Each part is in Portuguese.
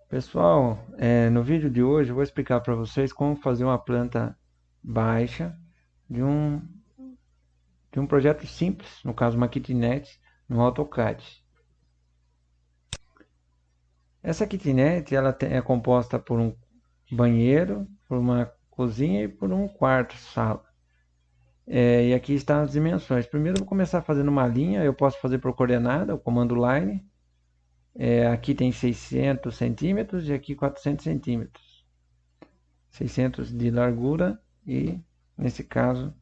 Pessoal, no vídeo de hoje eu vou explicar para vocês como fazer uma planta baixa de um, de um projeto simples, no caso uma kitnet, no AutoCAD. Essa kitnet é composta por um banheiro, por uma cozinha e por um quarto, sala. E aqui estão as dimensões. Primeiro eu vou começar fazendo uma linha, eu posso fazer por coordenada, o comando line. Aqui tem 600 centímetros e aqui 400 centímetros. 600 de largura e, nesse caso,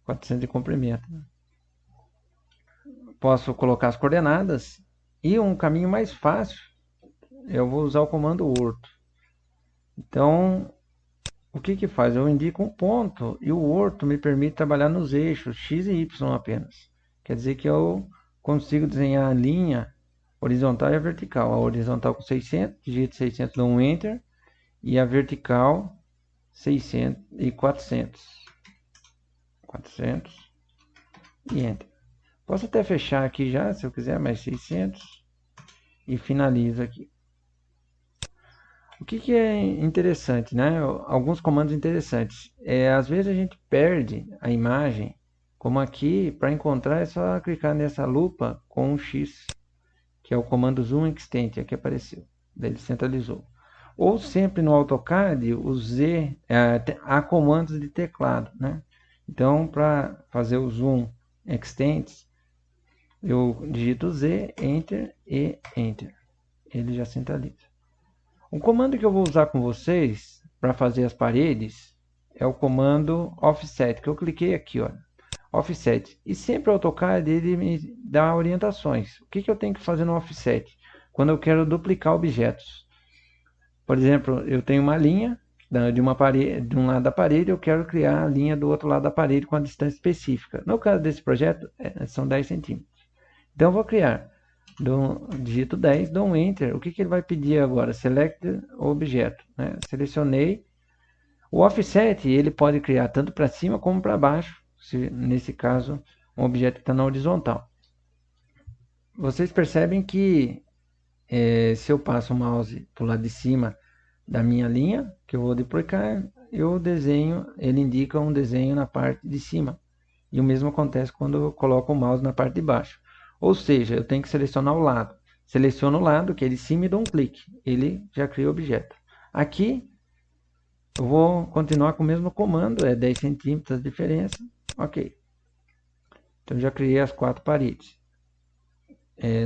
400 de comprimento. Posso colocar as coordenadas e um caminho mais fácil, eu vou usar o comando orto. Então, o que que faz? Eu indico um ponto e o orto me permite trabalhar nos eixos X e Y apenas. Quer dizer que eu consigo desenhar a linha horizontal e a vertical. A horizontal com 600, digito 600, dou um Enter, e a vertical 600 e 400. 400 e Enter. Posso até fechar aqui já, se eu quiser, mais 600 e finalizo aqui. O que é interessante, né? Alguns comandos interessantes. Às vezes a gente perde a imagem, como aqui, para encontrar é só clicar nessa lupa com um X, que é o comando Zoom Extend, aqui apareceu, daí ele centralizou. Ou sempre no AutoCAD, o Z, há comandos de teclado, né? Então, para fazer o Zoom Extend, eu digito Z, Enter e Enter. Ele já centraliza. O comando que eu vou usar com vocês para fazer as paredes é o comando Offset, que eu cliquei aqui, ó, Offset. E sempre o AutoCAD ele me dá orientações. O que eu tenho que fazer no Offset? Quando eu quero duplicar objetos. Por exemplo, eu tenho uma linha de uma parede, de um lado da parede, eu quero criar a linha do outro lado da parede com a distância específica. No caso desse projeto, são 10 centímetros. Então eu vou criar, digito 10, dou um Enter. O que ele vai pedir agora? Select objeto, né? Selecionei. O Offset ele pode criar tanto para cima como para baixo, se nesse caso um objeto está na horizontal. Vocês percebem que se eu passo o mouse para o lado de cima da minha linha, que eu vou duplicar, eu desenho, ele indica um desenho na parte de cima. E o mesmo acontece quando eu coloco o mouse na parte de baixo. Ou seja, eu tenho que selecionar o lado. Seleciono o lado, que é de cima, e dou um clique. Ele já cria o objeto. Aqui, eu vou continuar com o mesmo comando, é 10 centímetros a diferença. Ok. Então, já criei as 4 paredes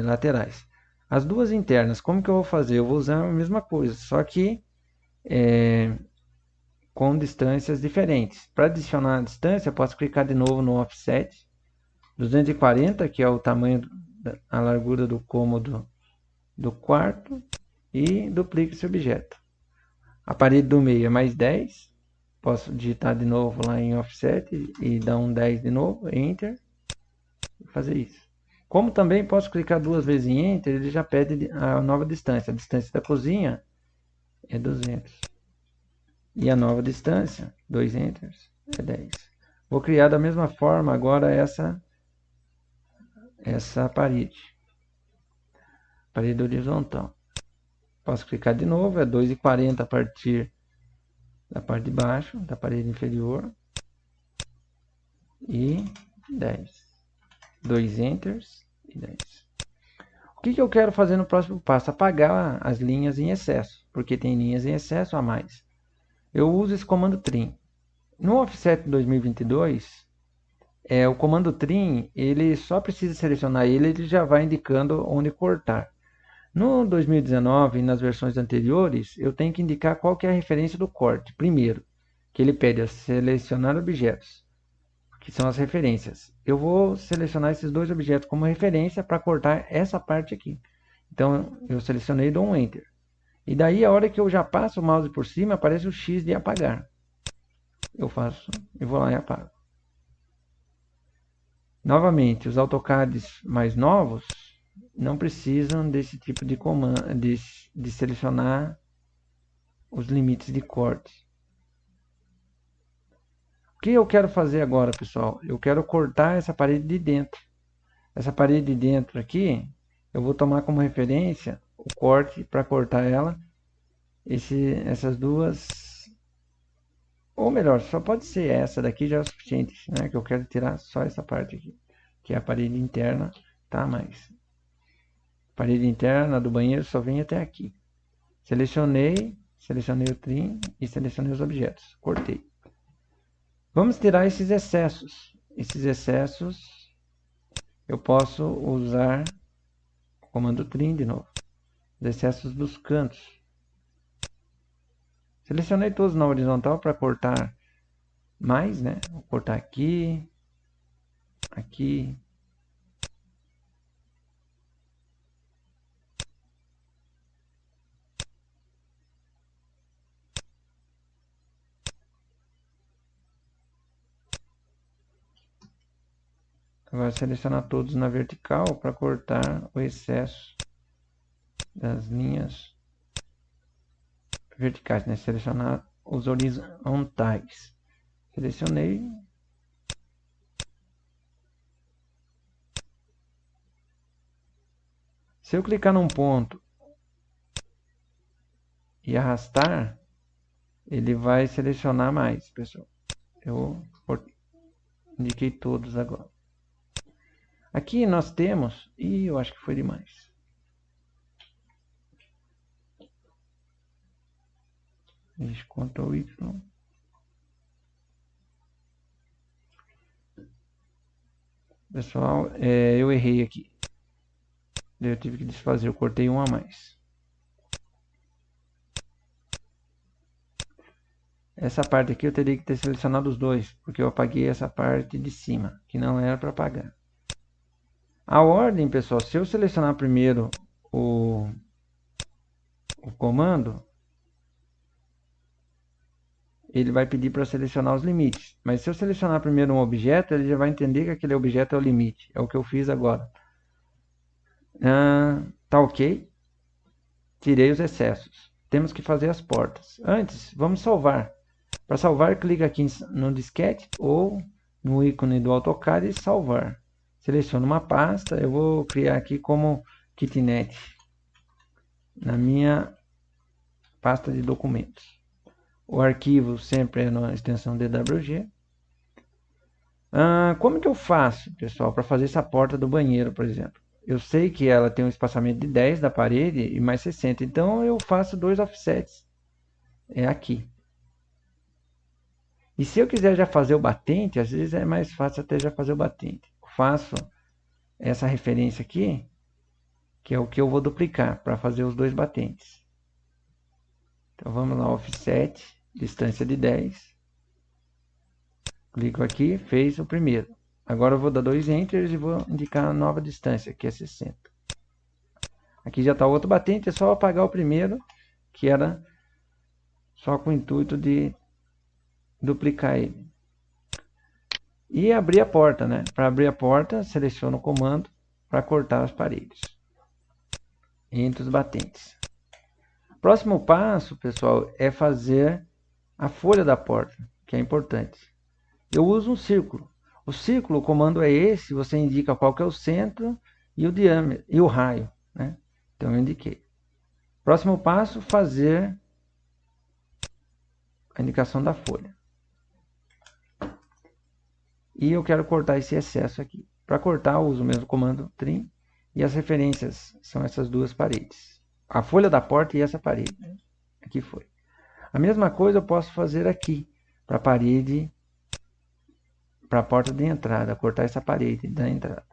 laterais. As duas internas, como que eu vou fazer? Eu vou usar a mesma coisa, só que com distâncias diferentes. Para adicionar a distância, eu posso clicar de novo no Offset 240, que é o tamanho, a largura do cômodo do quarto, e duplico esse objeto. A parede do meio é mais 10, posso digitar de novo lá em Offset e dar um 10 de novo, Enter, e fazer isso. Como também posso clicar duas vezes em Enter, ele já pede a nova distância. A distância da cozinha é 200. E a nova distância, 2 Enters, é 10. Vou criar da mesma forma agora essa parede horizontal. Posso clicar de novo, é 2,40 a partir da parte de baixo, da parede inferior, e 10. 2 Enters e 10. O que eu quero fazer no próximo passo? Apagar as linhas em excesso, porque tem linhas em excesso a mais. Eu uso esse comando trim. No Offset 2022, o comando trim, ele só precisa selecionar ele já vai indicando onde cortar. No 2019 e nas versões anteriores, eu tenho que indicar qual que é a referência do corte. Primeiro, que ele pede a selecionar objetos, que são as referências. Eu vou selecionar esses dois objetos como referência para cortar essa parte aqui. Então, eu selecionei e dou um Enter. E daí, a hora que eu já passo o mouse por cima, aparece o X de apagar. Eu faço e vou lá e apago. Novamente, os AutoCADs mais novos não precisam desse tipo de comando, de selecionar os limites de corte. O que eu quero fazer agora, pessoal? Eu quero cortar essa parede de dentro. Essa parede de dentro aqui, eu vou tomar como referência o corte para cortar ela. Essas duas, ou melhor, só pode ser essa daqui já é o suficiente, né? Que eu quero tirar só essa parte aqui, que é a parede interna, tá? Mas parede interna do banheiro só vem até aqui. Selecionei o trim e selecionei os objetos. Cortei. Vamos tirar esses excessos. Esses excessos eu posso usar o comando trim de novo. Os excessos dos cantos. Selecionei todos na horizontal para cortar mais, né? Vou cortar aqui, aqui. Agora selecionar todos na vertical para cortar o excesso das linhas verticais, né? Selecionar os horizontais. Selecionei. Se eu clicar num ponto e arrastar, ele vai selecionar mais, pessoal. Eu indiquei todos agora. Aqui nós temos, e eu acho que foi demais. Ctrl Y. Pessoal, eu errei aqui. Eu tive que desfazer, eu cortei um a mais. Essa parte aqui eu teria que ter selecionado os dois, porque eu apaguei essa parte de cima, que não era para apagar. A ordem, pessoal, se eu selecionar primeiro o comando, ele vai pedir para selecionar os limites. Mas se eu selecionar primeiro um objeto, ele já vai entender que aquele objeto é o limite. É o que eu fiz agora. Tá ok. Tirei os excessos. Temos que fazer as portas. Antes, vamos salvar. Para salvar, clica aqui no disquete ou no ícone do AutoCAD e salvar. Seleciono uma pasta. Eu vou criar aqui como kitnet na minha pasta de documentos. O arquivo sempre é na extensão DWG. Como que eu faço, pessoal, para fazer essa porta do banheiro, por exemplo? Eu sei que ela tem um espaçamento de 10 da parede e mais 60. Então eu faço dois offsets. É aqui. E se eu quiser já fazer o batente, às vezes é mais fácil até já fazer o batente. Eu faço essa referência aqui, que é o que eu vou duplicar para fazer os dois batentes. Então vamos lá, offset, distância de 10. Clico aqui, fez o primeiro. Agora eu vou dar dois enters e vou indicar a nova distância, que é 60. Aqui já está o outro batente, é só apagar o primeiro, que era só com o intuito de duplicar ele. E abrir a porta, né? Para abrir a porta, seleciono o comando para cortar as paredes entre os batentes. Próximo passo, pessoal, é fazer a folha da porta, que é importante. Eu uso um círculo. O círculo, o comando é esse, você indica qual que é o centro e o diâmetro e o raio, né? Então eu indiquei. Próximo passo, fazer a indicação da folha. E eu quero cortar esse excesso aqui. Para cortar, eu uso o mesmo comando trim. E as referências são essas duas paredes. A folha da porta e essa parede. Né? Aqui foi. A mesma coisa eu posso fazer aqui. Para a parede, para a porta de entrada. Cortar essa parede da entrada.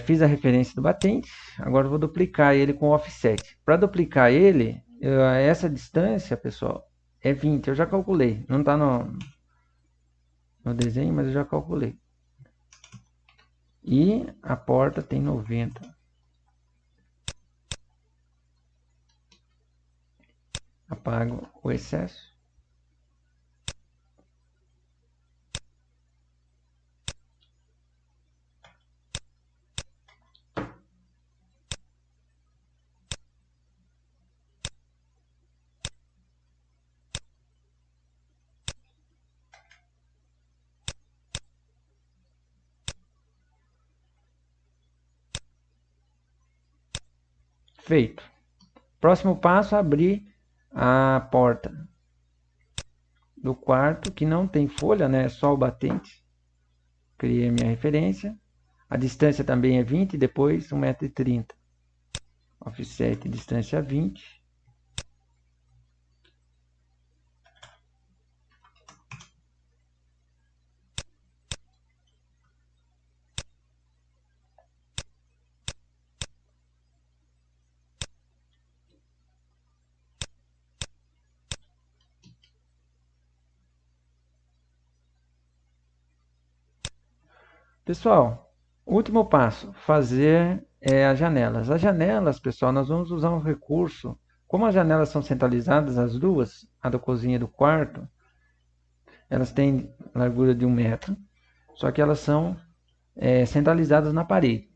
Fiz a referência do batente. Agora eu vou duplicar ele com offset. Para duplicar ele, essa distância, pessoal, é 20. Eu já calculei. Não está no desenho, mas eu já calculei. E a porta tem 90. Apago o excesso. Feito. Próximo passo, abrir a porta do quarto, que não tem folha, né? É só o batente. Criei a minha referência. A distância também é 20, depois 1,30 m. Offset, distância 20. Pessoal, último passo, fazer as janelas. As janelas, pessoal, nós vamos usar um recurso. Como as janelas são centralizadas, as duas, a da cozinha e do quarto, elas têm largura de 1 metro, só que elas são centralizadas na parede.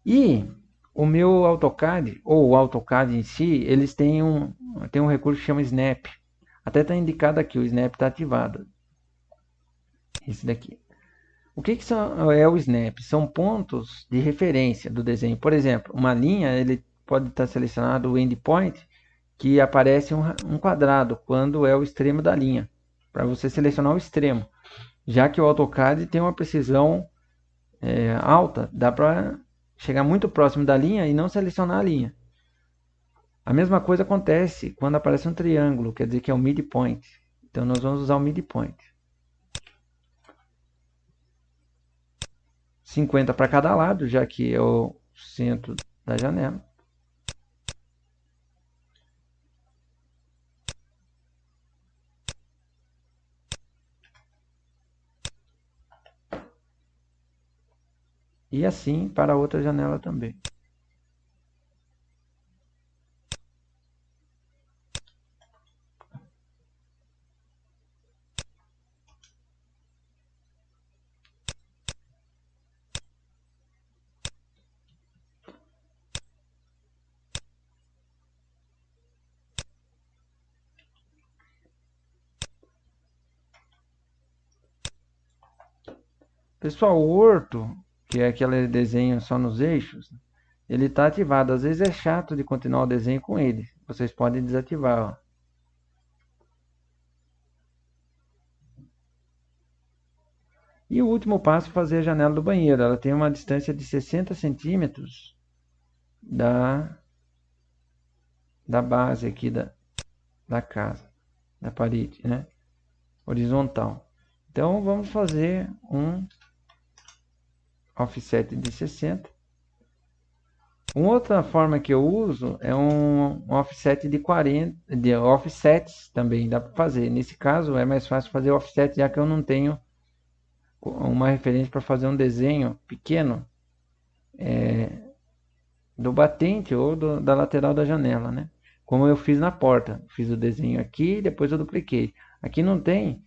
E o meu AutoCAD, ou o AutoCAD em si, eles têm um recurso que chama Snap. Até está indicado aqui, o Snap está ativado. Esse daqui. O que é o Snap? São pontos de referência do desenho. Por exemplo, uma linha, ele pode estar selecionado o endpoint, que aparece um quadrado quando é o extremo da linha, para você selecionar o extremo. Já que o AutoCAD tem uma precisão alta, dá para chegar muito próximo da linha e não selecionar a linha. A mesma coisa acontece quando aparece um triângulo, quer dizer que é o midpoint. Então nós vamos usar o midpoint. 50 para cada lado, já que é o centro da janela. E assim para a outra janela também. Pessoal, o orto, que é aquele desenho só nos eixos, ele está ativado. Às vezes é chato de continuar o desenho com ele. Vocês podem desativar. Ó. E o último passo é fazer a janela do banheiro. Ela tem uma distância de 60 centímetros da base aqui da casa, da parede, né? Horizontal. Então vamos fazer um offset de 60. Uma outra forma que eu uso é um offset de 40, de offsets também dá para fazer. Nesse caso é mais fácil fazer offset, já que eu não tenho uma referência para fazer um desenho pequeno do batente ou da lateral da janela, né? Como eu fiz na porta, fiz o desenho aqui e depois eu dupliquei. Aqui não tem,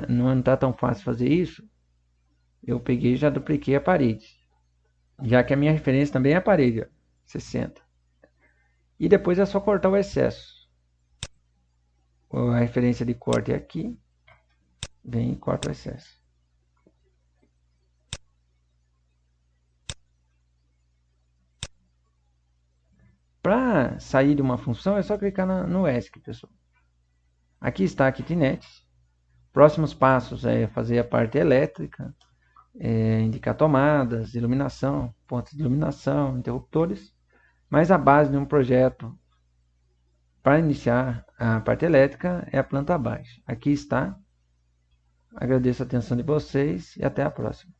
não está tão fácil fazer isso. Eu peguei e já dupliquei a parede, já que a minha referência também é a parede, ó, 60. E depois é só cortar o excesso. A referência de corte é aqui, vem e corta o excesso. Para sair de uma função é só clicar no ESC, pessoal. Aqui está a kitnet. Próximos passos é fazer a parte elétrica, indicar tomadas, iluminação, pontos de iluminação, interruptores. Mas a base de um projeto para iniciar a parte elétrica é a planta baixa. Aqui está. Agradeço a atenção de vocês e até a próxima.